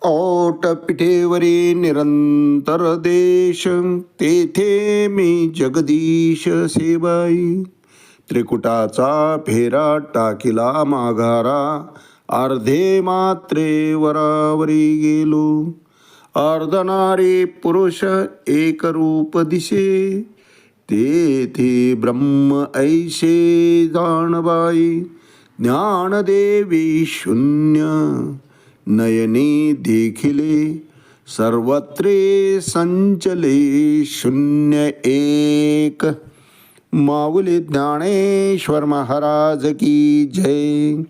ओट पिठेवरी निरंतर देश, तेथे मी जगदीश सेबाई. त्रिकुटाचा फेरा टाकिला माघारा, अर्धे मात्रे वरावरी गेलो. अर्धनारी पुरुष एक रूप दिसे, तेथे ब्रह्म ऐसे जाणबाई. ज्ञानदेवी शून्य नयनी देखिले, सर्वत्रे संचले शून्य एक. माऊली ज्ञानेश्वर महाराज की जय.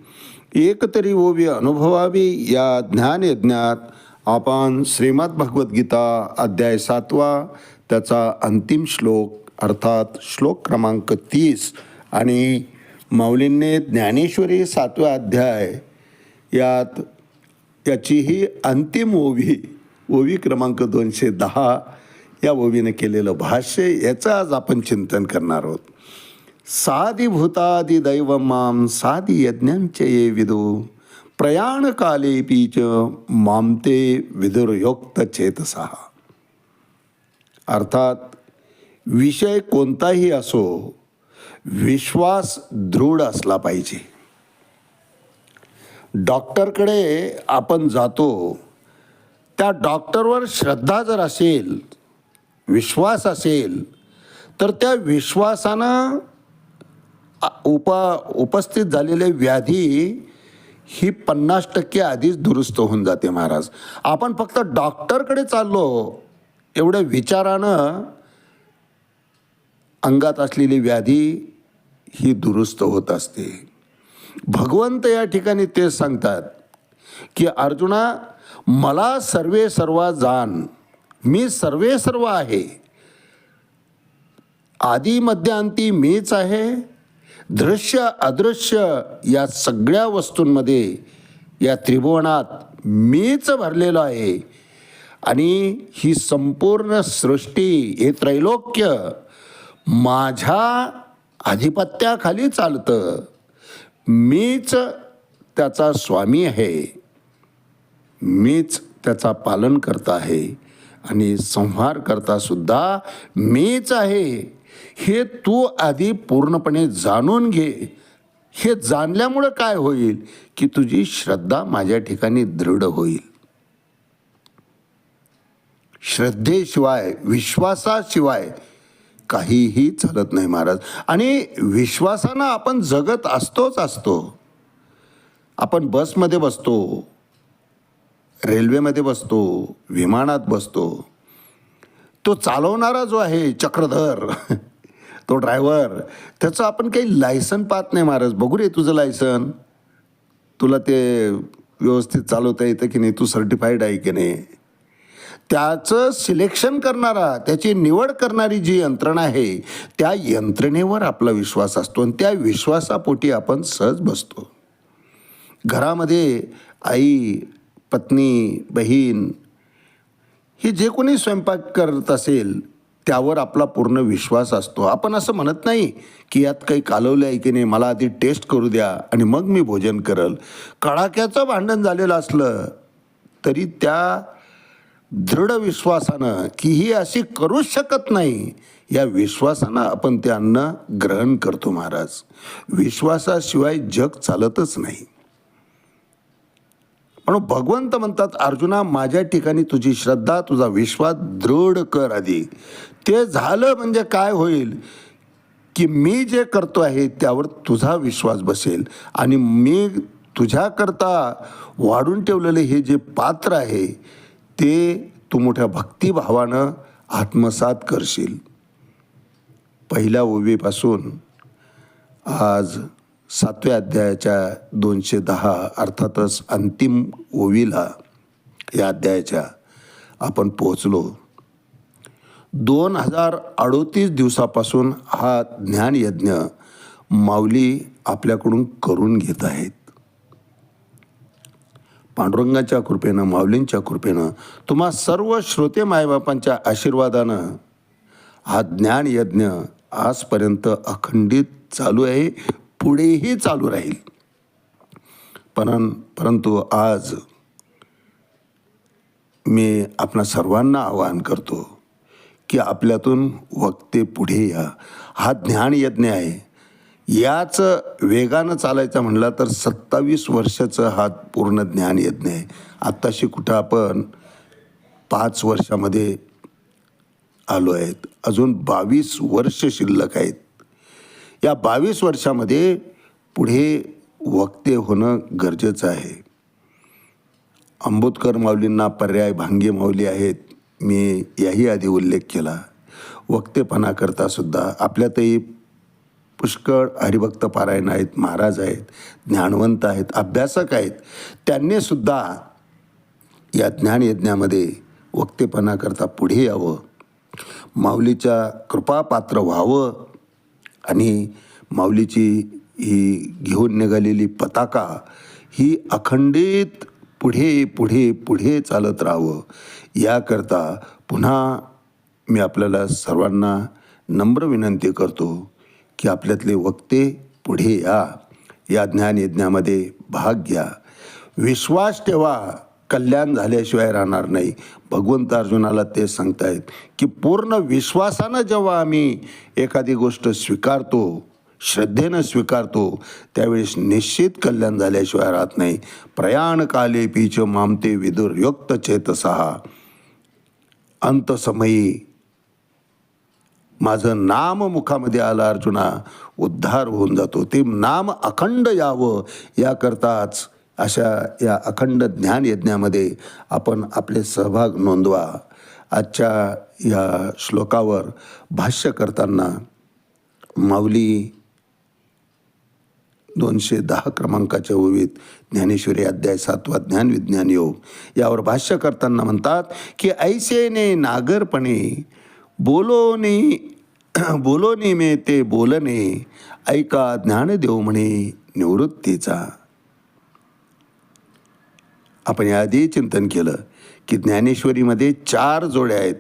एक तरी ओवी अनुभवावी या ज्ञानयज्ञात आपण श्रीमद भगवद्गीता अध्याय 7वा त्याचा अंतिम श्लोक अर्थात श्लोक क्रमांक 30 आणि माऊलींनी ज्ञानेश्वरी 7वा अध्याय यात याची ही अंतिम ओवी क्रमांक 210 या ओवीने केलेलं भाष्य याचं आज आपण चिंतन करणार आहोत. साधिभूतादि दैव माम साधी यज्ञांचे ये विदो, प्रयाण काले पीच मामते विदुर्योक्त चेतसा. अर्थात विषय कोणताही असो, विश्वास दृढ असला पाहिजे. डॉक्टरकडे आपण जातो, त्या डॉक्टरवर श्रद्धा जर असेल, विश्वास असेल, तर त्या विश्वासानं उपस्थित झालेले व्याधी ही 50% आधीच दुरुस्त होऊन जाते महाराज. आपण फक्त डॉक्टरकडे चाललो एवढ्या विचारानं अंगात असलेली व्याधी ही दुरुस्त होत असते. भगवंत या ठिकाणी तेच सांगतात की अर्जुना, मला सर्वे सर्वा जाण, मी सर्वे सर्व आहे, आदी मध्य अंती मीच आहे. दृश्य अदृश्य या सगळ्या वस्तूंमध्ये या त्रिभुवनात मीच भरलेलो आहे आणि ही संपूर्ण सृष्टी, हे त्रैलोक्य माझ्या आधिपत्याखाली चालतं. मीच त्याचा स्वामी आहे, मीच त्याचा पालन करता आहे आणि संहार करता सुद्धा मीच आहे. हे तू आधी पूर्णपणे जाणून घे. हे जाणल्यामुळं काय होईल की तुझी श्रद्धा माझ्या ठिकाणी दृढ होईल. श्रद्धेशिवाय, विश्वासाशिवाय काहीही चालत नाही महाराज. आणि विश्वासानं आपण जगत असतो. आपण बसमध्ये बसतो, रेल्वेमध्ये बसतो, विमानात बसतो. तो चालवणारा जो आहे चक्रधर, तो ड्रायव्हर, त्याचं आपण काही लायसन पाहत नाही महाराज. बघू रे तुझं लायसन, तुला ते व्यवस्थित चालवता येतं की नाही, तू सर्टिफाईड आहे की नाही. त्याचं सिलेक्शन करणारा, त्याची निवड करणारी जी यंत्रणा आहे, त्या यंत्रणेवर आपला विश्वास असतो आणि त्या विश्वासापोटी आपण सहज बसतो. घरामध्ये आई, पत्नी, बहीण हे जे कोणी स्वयंपाक करत असेल त्यावर आपला पूर्ण विश्वास असतो. आपण असं म्हणत नाही की यात काही कालवलं आहे की नाही, मला आधी टेस्ट करू द्या आणि मग मी भोजन करल. कडाक्याचं भांडण झालेलं असलं तरी त्या दृढ विश्वासानं की ही अशी करूच शकत नाही, या विश्वासानं आपण ते अन्न ग्रहण करतो महाराज. विश्वासाशिवाय जग चालतच नाही. म्हणून भगवंत म्हणतात, अर्जुना, माझ्या ठिकाणी तुझी श्रद्धा, तुझा विश्वास दृढ कर आधी. ते झालं म्हणजे काय होईल की मी जे करतो आहे त्यावर तुझा विश्वास बसेल आणि मी तुझ्याकरता वाढून ठेवलेले हे जे पात्र आहे ते तू मोठ्या भक्तिभावानं आत्मसात करशील. पहिल्या ओवीपासून आज 7व्या अध्यायाच्या 210 अर्थातच अंतिम ओवीला या अध्यायाच्या आपण पोहोचलो. 2038 दिवसापासून हा ज्ञानयज्ञ माऊली आपल्याकडून करून घेत आहेत. पांडुरंगाच्या कृपेनं, माऊलींच्या कृपेनं, तुम्हा सर्व श्रोते मायबापांच्या आशीर्वादानं हा ज्ञानयज्ञ आजपर्यंत अखंडित चालू आहे, पुढेही चालू राहील. परंतु आज मी आपणा सर्वांना आवाहन करतो की आपल्यातून वक्ते पुढे या. हा ज्ञानयज्ञ आहे. याच वेगानं चालायचं म्हणलं तर 27 वर्षाचं हा पूर्ण ज्ञानयज्ञ आहे. आत्ताशी कुठं आपण 5 वर्षामध्ये आलो आहेत. अजून 22 वर्ष शिल्लक आहेत. या 22 वर्षामध्ये पुढे वक्ते होणं गरजेचं आहे. अंबोदकर माऊलींना पर्याय भांगे माऊली आहेत. मी याही आधी उल्लेख केला. वक्तेपणाकरता सुद्धा आपल्यातही पुष्कळ हरिभक्त पारायण आहेत, महाराज आहेत, ज्ञानवंत आहेत, अभ्यासक आहेत. त्यांनीसुद्धा या ज्ञानयज्ञामध्ये वक्तेपणाकरता पुढे यावं, माऊलीच्या कृपापात्र व्हावं आणि माऊलीची ही घेऊन निघालेली पताका ही अखंडित पुढे पुढे पुढे चालत राहावं. याकरता पुन्हा मी आपल्याला सर्वांना नम्र विनंती करतो की आपल्यातले वक्ते पुढे या. या ज्ञानयज्ञामध्ये भाग घ्या. विश्वास ठेवा, कल्याण झाल्याशिवाय राहणार नाही. भगवंत अर्जुनाला ते सांगतायत की पूर्ण विश्वासानं जेव्हा आम्ही एखादी गोष्ट स्वीकारतो, श्रद्धेनं स्वीकारतो, त्यावेळेस निश्चित कल्याण झाल्याशिवाय राहत नाही. प्रयाण काले पीच मामते विदुर युक्त चेतसहा अंतसमयी माझं नाम मुखामध्ये आलं अर्जुना, उद्धार होऊन जातो. ते नाम अखंड यावं याकरताच अशा या अखंड ज्ञानयज्ञामध्ये आपण आपले सहभाग नोंदवा. आजच्या या श्लोकावर भाष्य करताना माऊली 210 क्रमांकाच्या ओवीत ज्ञानेश्वरी अध्याय 7 ज्ञानविज्ञान योग यावर भाष्य करताना म्हणतात की ऐसेने नागरपणे बोलोनी मे ते बोलणे, ऐका ज्ञानदेव म्हणे निवृत्तीचा. आपण याआधी चिंतन केलं की ज्ञानेश्वरीमध्ये 4 जोड्या आहेत.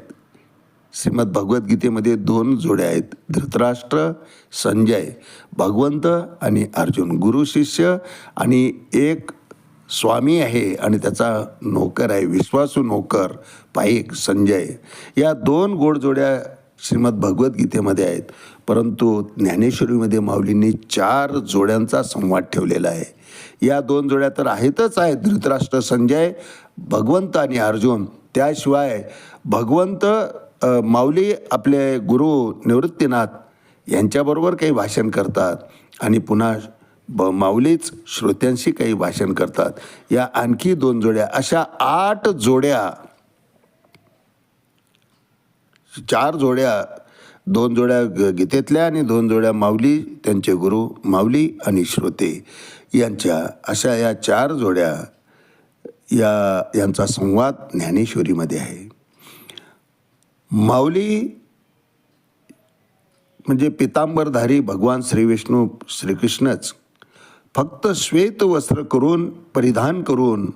श्रीमद भगवद्गीतेमध्ये 2 जोड्या आहेत. धृतराष्ट्र, संजय, भगवंत आणि अर्जुन, गुरु शिष्य आणि एक स्वामी आहे आणि त्याचा नोकर आहे, विश्वासू नोकर पाईक संजय. या 2 गोडजोड्या श्रीमद भगवद्गीतेमध्ये आहेत. परंतु ज्ञानेश्वरीमध्ये माऊलींनी 4 जोड्यांचा संवाद ठेवलेला आहे. या 2 जोड्या तर आहेतच आहेत, धृतराष्ट्र, संजय, भगवंत आणि अर्जुन. त्याशिवाय भगवंत माऊली आपले गुरु निवृत्तीनाथ यांच्याबरोबर काही भाषण करतात आणि पुन्हा माऊलीच श्रोत्यांशी काही भाषण करतात. या आणखी 2 जोड्या, अशा 8 जोड्या, 4 जोड्या, 2 जोड्या गीतेतल्या आणि 2 जोड्या माऊली, त्यांचे गुरु माऊली आणि श्रोते यांच्या, अशा या 4 जोड्या यांचा संवाद ज्ञानेश्वरीमध्ये आहे. माऊली म्हणजे पितांबरधारी भगवान श्री विष्णू श्रीकृष्णच फक्त श्वेत वस्त्र करून परिधान करून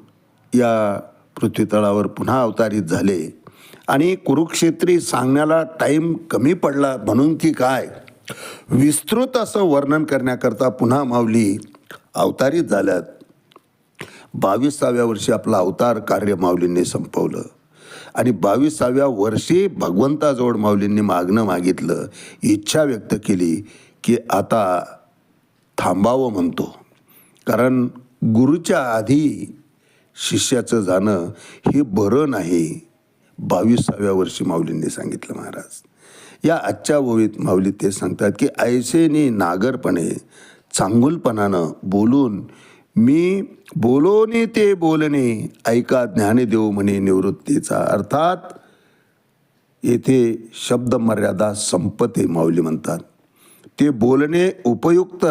या पृथ्वीतळावर पुन्हा अवतारित झाले आणि कुरुक्षेत्री सांगण्याला टाईम कमी पडला म्हणून की काय, विस्तृत असं वर्णन करण्याकरता पुन्हा माऊली अवतारित झाल्यात. 22व्या वर्षी आपला अवतार कार्य माऊलींनी संपवलं आणि 22व्या वर्षी भगवंताजवळ माऊलींनी मागणं मागितलं, इच्छा व्यक्त केली की आता थांबावं म्हणतो. कारण गुरुच्या आधी शिष्याचं जाणं हे बरं नाही. 22व्या वर्षी माऊलींनी सांगितलं महाराज. या आजच्या ओवीत माऊली ते सांगतात की ऐसेनी नागरपणे, चांगुलपणानं बोलून, मी बोलोने ते बोलणे, ऐका ज्ञानदेव म्हणे निवृत्तीचा. अर्थात येथे शब्द मर्यादा संपते. माऊली म्हणतात ते बोलणे उपयुक्त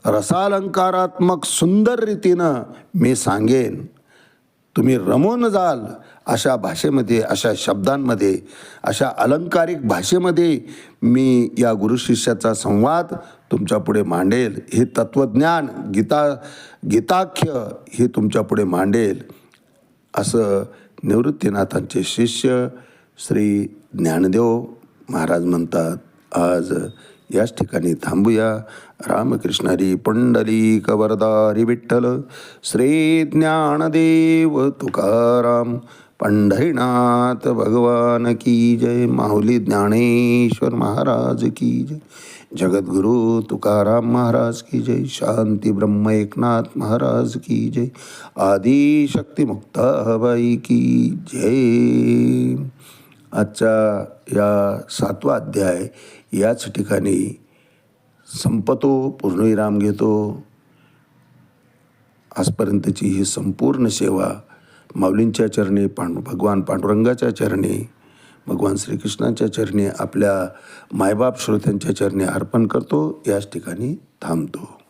रसालंकारात्मक सुंदर रीतीनं मी सांगेन, तुम्ही रमून जाल अशा भाषेमध्ये, अशा शब्दांमध्ये, अशा अलंकारिक भाषेमध्ये मी या गुरुशिष्याचा संवाद तुमच्यापुढे मांडेल. हे तत्त्वज्ञान गीताख्य हे तुमच्यापुढे मांडेल असं निवृत्तीनाथांचे शिष्य श्री ज्ञानदेव महाराज म्हणतात. आज याच ठिकाणी थांबूया. रामकृष्णारी पुंडलिक वरदारी विठ्ठल, श्री ज्ञानदेव तुकाराम पंढरीनाथ भगवान की जय. माऊली ज्ञानेश्वर महाराज की जय. जगद्गुरु तुकाराम महाराज की जय. शांती ब्रह्म एकनाथ महाराज की जय. आदिशक्ती मुक्ताबाई की जय. आजचा या 7वा अध्याय याच ठिकाणी संपतो, पूर्णविराम घेतो. आजपर्यंतची ही संपूर्ण सेवा माऊलींच्या चरणी, भगवान पांडुरंगाच्या चरणी, भगवान श्रीकृष्णाच्या चरणी, आपल्या मायबाप श्रोत्यांच्या चरणी अर्पण करतो. याच ठिकाणी थांबतो.